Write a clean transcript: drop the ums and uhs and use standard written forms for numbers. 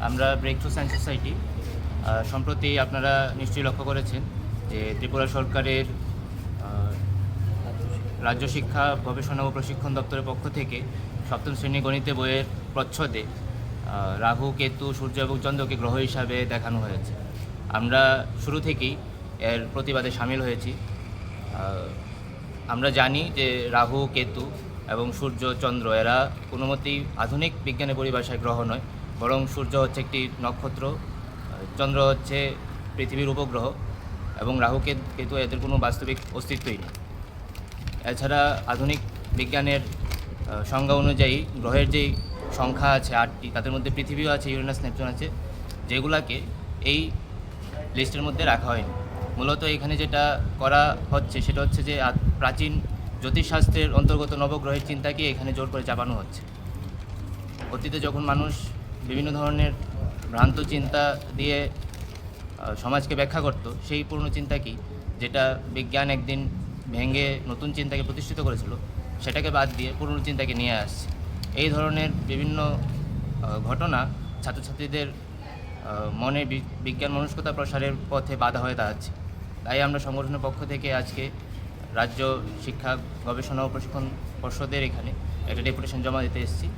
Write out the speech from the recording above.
আমরা break through science society সম্প্রতি আপনারা নিশ্চয়ই লক্ষ্য করেছেন যে ত্রিপুরা সরকারের রাজ্য শিক্ষা গবেষণা ও প্রশিক্ষণ দপ্তরের পক্ষ থেকে সপ্তম শ্রেণী গণিতে বইয়ের প্রচ্ছদে রাহু, কেতু, সূর্য এবং চন্দ্রকে গ্রহ হিসাবে দেখানো হয়েছে। আমরা শুরু থেকেই এর প্রতিবাদে সামিল হয়েছি। আমরা জানি যে রাহু, কেতু এবং সূর্য, চন্দ্র এরা কোনো মতেই আধুনিক বিজ্ঞানের পরিভাষায় গ্রহ নয়, বরং সূর্য হচ্ছে একটি নক্ষত্র, চন্দ্র হচ্ছে পৃথিবীর উপগ্রহ এবং রাহু, কেতু এদের কোনো বাস্তবিক অস্তিত্বই নেই। এছাড়া আধুনিক বিজ্ঞানের সংজ্ঞা অনুযায়ী গ্রহের যেই সংখ্যা আছে 8টি, তাদের মধ্যে পৃথিবীও আছে, ইউরেনাস, নেপচুন আছে, যেগুলাকে এই লিস্টের মধ্যে রাখা হয়নি। মূলত এখানে যেটা করা হচ্ছে সেটা হচ্ছে যে প্রাচীন জ্যোতিষশাস্ত্রের অন্তর্গত নবগ্রহের চিন্তাকে এখানে জোর করে চাপানো হচ্ছে। অতীতে যখন মানুষ বিভিন্ন ধরনের ভ্রান্ত চিন্তা দিয়ে সমাজকে ব্যাখ্যা করত, সেই পুরনো চিন্তাকেই, যেটা বিজ্ঞান একদিন ভেঙে নতুন চিন্তাকে প্রতিষ্ঠিত করেছিল, সেটাকে বাদ দিয়ে পুরনো চিন্তাকে নিয়ে আসছে। এই ধরনের বিভিন্ন ঘটনা ছাত্রছাত্রীদের মনে বিজ্ঞান মনস্কতা প্রসারের পথে বাধা হয়ে দাঁড়াচ্ছে। তাই আমরা সংগঠনের পক্ষ থেকে আজকে রাজ্য শিক্ষা গবেষণা ও প্রশিক্ষণ পর্ষদের এখানে একটা ডেপুটেশন জমা দিতে এসেছি।